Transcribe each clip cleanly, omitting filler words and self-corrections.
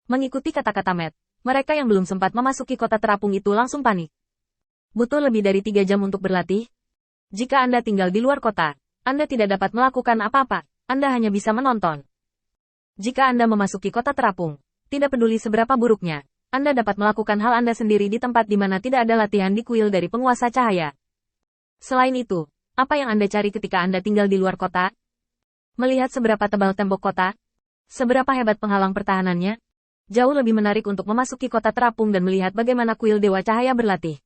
Mengikuti kata-kata Matt, mereka yang belum sempat memasuki kota terapung itu langsung panik. Butuh lebih dari 3 jam untuk berlatih? Jika Anda tinggal di luar kota, Anda tidak dapat melakukan apa-apa, Anda hanya bisa menonton. Jika Anda memasuki kota terapung, tidak peduli seberapa buruknya, Anda dapat melakukan hal Anda sendiri di tempat di mana tidak ada latihan di kuil dari penguasa cahaya. Selain itu, apa yang Anda cari ketika Anda tinggal di luar kota? Melihat seberapa tebal tembok kota? Seberapa hebat penghalang pertahanannya? Jauh lebih menarik untuk memasuki kota terapung dan melihat bagaimana kuil Dewa Cahaya berlatih.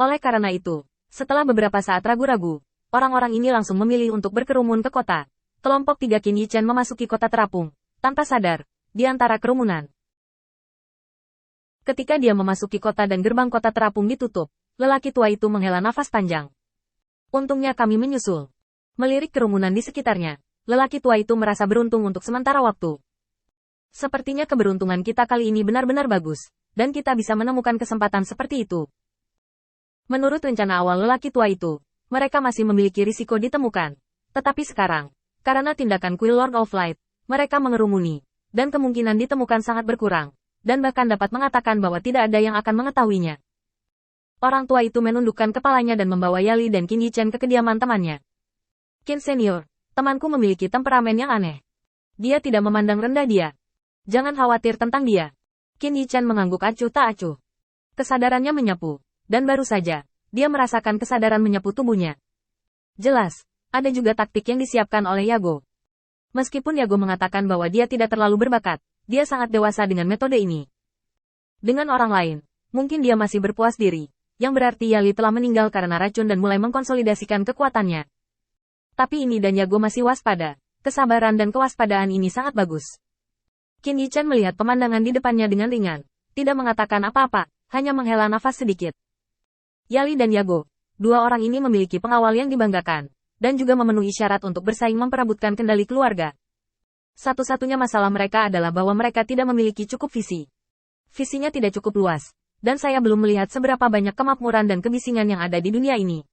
Oleh karena itu, setelah beberapa saat ragu-ragu, orang-orang ini langsung memilih untuk berkerumun ke kota. Kelompok 3 Qin Yichen memasuki kota terapung, tanpa sadar, di antara kerumunan. Ketika dia memasuki kota dan gerbang kota terapung ditutup, lelaki tua itu menghela nafas panjang. Untungnya kami menyusul. Melirik kerumunan di sekitarnya, lelaki tua itu merasa beruntung untuk sementara waktu. Sepertinya keberuntungan kita kali ini benar-benar bagus, dan kita bisa menemukan kesempatan seperti itu. Menurut rencana awal lelaki tua itu, mereka masih memiliki risiko ditemukan. Tetapi sekarang, karena tindakan Kuil Lord of Light, mereka mengerumuni, dan kemungkinan ditemukan sangat berkurang, dan bahkan dapat mengatakan bahwa tidak ada yang akan mengetahuinya. Orang tua itu menundukkan kepalanya dan membawa Yali dan Qin Yichen ke kediaman temannya. Qin Senior, temanku memiliki temperamen yang aneh. Dia tidak memandang rendah dia. Jangan khawatir tentang dia. Qin Yichen mengangguk acuh tak acuh. Kesadarannya menyapu. Dan baru saja, dia merasakan kesadaran menyapu tubuhnya. Jelas, ada juga taktik yang disiapkan oleh Yago. Meskipun Yago mengatakan bahwa dia tidak terlalu berbakat, dia sangat dewasa dengan metode ini. Dengan orang lain, mungkin dia masih berpuas diri, yang berarti Yali telah meninggal karena racun dan mulai mengkonsolidasikan kekuatannya. Tapi ini dan Yago masih waspada, kesabaran dan kewaspadaan ini sangat bagus. Qin Yichen melihat pemandangan di depannya dengan ringan, tidak mengatakan apa-apa, hanya menghela nafas sedikit. Yali dan Yago, dua orang ini memiliki pengawal yang dibanggakan, dan juga memenuhi syarat untuk bersaing memperebutkan kendali keluarga. Satu-satunya masalah mereka adalah bahwa mereka tidak memiliki cukup visi. Visinya tidak cukup luas, dan saya belum melihat seberapa banyak kemakmuran dan kebisingan yang ada di dunia ini.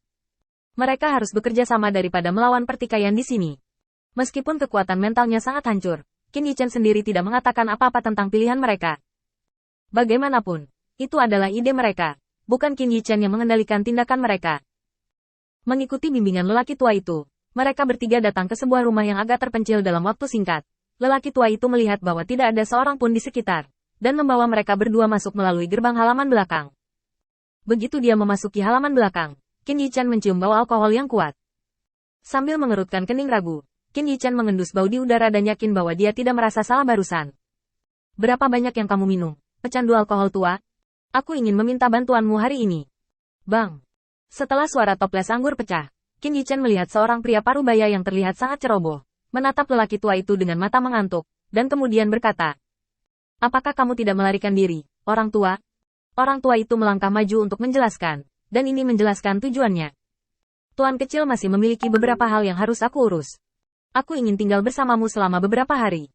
Mereka harus bekerja sama daripada melawan pertikaian di sini. Meskipun kekuatan mentalnya sangat hancur, Qin Yichen sendiri tidak mengatakan apa-apa tentang pilihan mereka. Bagaimanapun, itu adalah ide mereka. Bukan Qin Yichen yang mengendalikan tindakan mereka. Mengikuti bimbingan lelaki tua itu, mereka bertiga datang ke sebuah rumah yang agak terpencil dalam waktu singkat. Lelaki tua itu melihat bahwa tidak ada seorang pun di sekitar, dan membawa mereka berdua masuk melalui gerbang halaman belakang. Begitu dia memasuki halaman belakang, Qin Yichen mencium bau alkohol yang kuat. Sambil mengerutkan kening ragu, Qin Yichen mengendus bau di udara dan yakin bahwa dia tidak merasa salah barusan. Berapa banyak yang kamu minum, pecandu alkohol tua? Aku ingin meminta bantuanmu hari ini. Bang. Setelah suara toples anggur pecah, Qin Yichen melihat seorang pria parubaya yang terlihat sangat ceroboh, menatap lelaki tua itu dengan mata mengantuk, dan kemudian berkata, "Apakah kamu tidak melarikan diri, orang tua?" Orang tua itu melangkah maju untuk menjelaskan, dan ini menjelaskan tujuannya. Tuan kecil masih memiliki beberapa hal yang harus aku urus. Aku ingin tinggal bersamamu selama beberapa hari.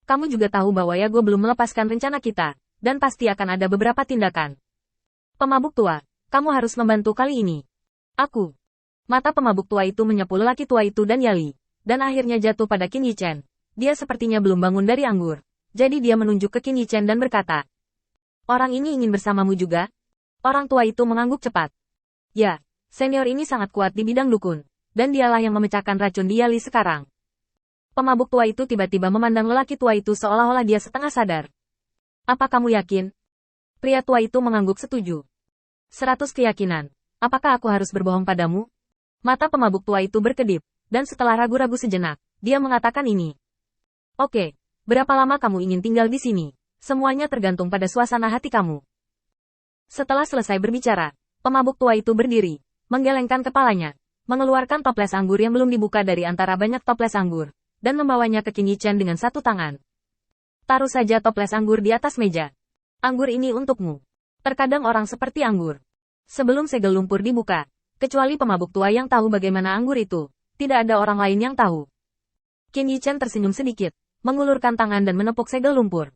Kamu juga tahu bahwa Yago belum melepaskan rencana kita. Dan pasti akan ada beberapa tindakan. Pemabuk tua, kamu harus membantu kali ini. Aku. Mata pemabuk tua itu menyapu lelaki tua itu dan Yali, dan akhirnya jatuh pada Qin Yichen. Dia sepertinya belum bangun dari anggur, jadi dia menunjuk ke Qin Yichen dan berkata, "Orang ini ingin bersamamu juga?" Orang tua itu mengangguk cepat. "Ya, senior ini sangat kuat di bidang dukun, dan dialah yang memecahkan racun di Yali sekarang." Pemabuk tua itu tiba-tiba memandang lelaki tua itu seolah-olah dia setengah sadar. "Apa kamu yakin?" Pria tua itu mengangguk setuju. 100 keyakinan. Apakah aku harus berbohong padamu? Mata pemabuk tua itu berkedip, dan setelah ragu-ragu sejenak, dia mengatakan ini. "Oke, berapa lama kamu ingin tinggal di sini? Semuanya tergantung pada suasana hati kamu." Setelah selesai berbicara, pemabuk tua itu berdiri, menggelengkan kepalanya, mengeluarkan toples anggur yang belum dibuka dari antara banyak toples anggur, dan membawanya ke Qin Yichen dengan satu tangan. "Taruh saja toples anggur di atas meja. Anggur ini untukmu." Terkadang orang seperti anggur. Sebelum segel lumpur dibuka, kecuali pemabuk tua yang tahu bagaimana anggur itu, tidak ada orang lain yang tahu. Qin Yichen tersenyum sedikit, mengulurkan tangan dan menepuk segel lumpur.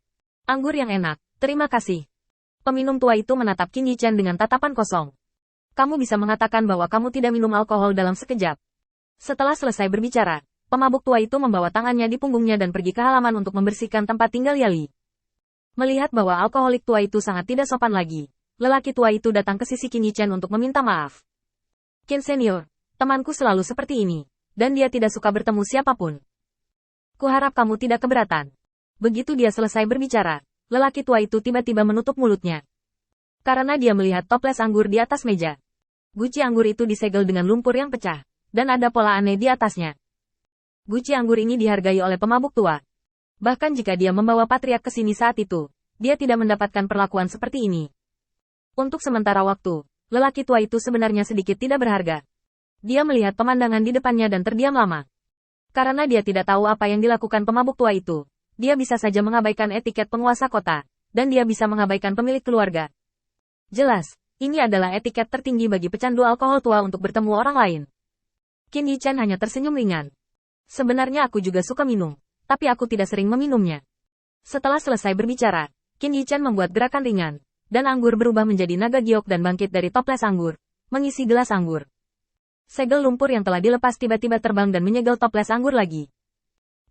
"Anggur yang enak, terima kasih." Peminum tua itu menatap Qin Yichen dengan tatapan kosong. "Kamu bisa mengatakan bahwa kamu tidak minum alkohol dalam sekejap." Setelah selesai berbicara, Pemabuk tua itu membawa tangannya di punggungnya dan pergi ke halaman untuk membersihkan tempat tinggal Yali. Melihat bahwa alkoholik tua itu sangat tidak sopan lagi, lelaki tua itu datang ke sisi Qin Yichen untuk meminta maaf. Qin Senior, temanku selalu seperti ini, dan dia tidak suka bertemu siapapun. Kuharap kamu tidak keberatan. Begitu dia selesai berbicara, lelaki tua itu tiba-tiba menutup mulutnya. Karena dia melihat toples anggur di atas meja. Guci anggur itu disegel dengan lumpur yang pecah, dan ada pola aneh di atasnya. Guci anggur ini dihargai oleh pemabuk tua. Bahkan jika dia membawa Patriak ke sini saat itu, dia tidak mendapatkan perlakuan seperti ini. Untuk sementara waktu, lelaki tua itu sebenarnya sedikit tidak berharga. Dia melihat pemandangan di depannya dan terdiam lama. Karena dia tidak tahu apa yang dilakukan pemabuk tua itu, dia bisa saja mengabaikan etiket penguasa kota, dan dia bisa mengabaikan pemilik keluarga. Jelas, ini adalah etiket tertinggi bagi pecandu alkohol tua untuk bertemu orang lain. Qin Yichen hanya tersenyum ringan. Sebenarnya aku juga suka minum, tapi aku tidak sering meminumnya. Setelah selesai berbicara, Qin Yichen membuat gerakan ringan, dan anggur berubah menjadi naga giok dan bangkit dari toples anggur, mengisi gelas anggur. Segel lumpur yang telah dilepas tiba-tiba terbang dan menyegel toples anggur lagi.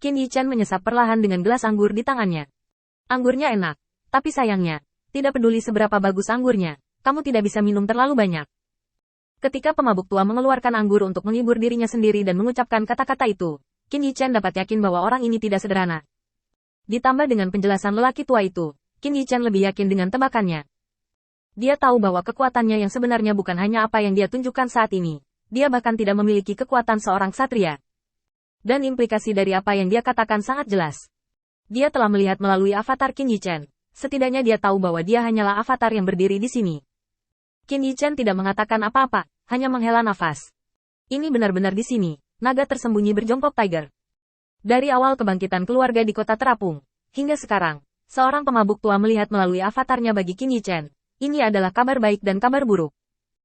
Qin Yichen menyesap perlahan dengan gelas anggur di tangannya. Anggurnya enak, tapi sayangnya, tidak peduli seberapa bagus anggurnya, kamu tidak bisa minum terlalu banyak. Ketika pemabuk tua mengeluarkan anggur untuk menghibur dirinya sendiri dan mengucapkan kata-kata itu, Qin Yichen dapat yakin bahwa orang ini tidak sederhana. Ditambah dengan penjelasan lelaki tua itu, Qin Yichen lebih yakin dengan tebakannya. Dia tahu bahwa kekuatannya yang sebenarnya bukan hanya apa yang dia tunjukkan saat ini, dia bahkan tidak memiliki kekuatan seorang ksatria. Dan implikasi dari apa yang dia katakan sangat jelas. Dia telah melihat melalui avatar Qin Yichen, setidaknya dia tahu bahwa dia hanyalah avatar yang berdiri di sini. Qin Yichen tidak mengatakan apa-apa, hanya menghela nafas. Ini benar-benar di sini. Naga tersembunyi berjongkok Tiger. Dari awal kebangkitan keluarga di kota terapung, hingga sekarang, seorang pemabuk tua melihat melalui avatarnya bagi Qin Yichen. Ini adalah kabar baik dan kabar buruk.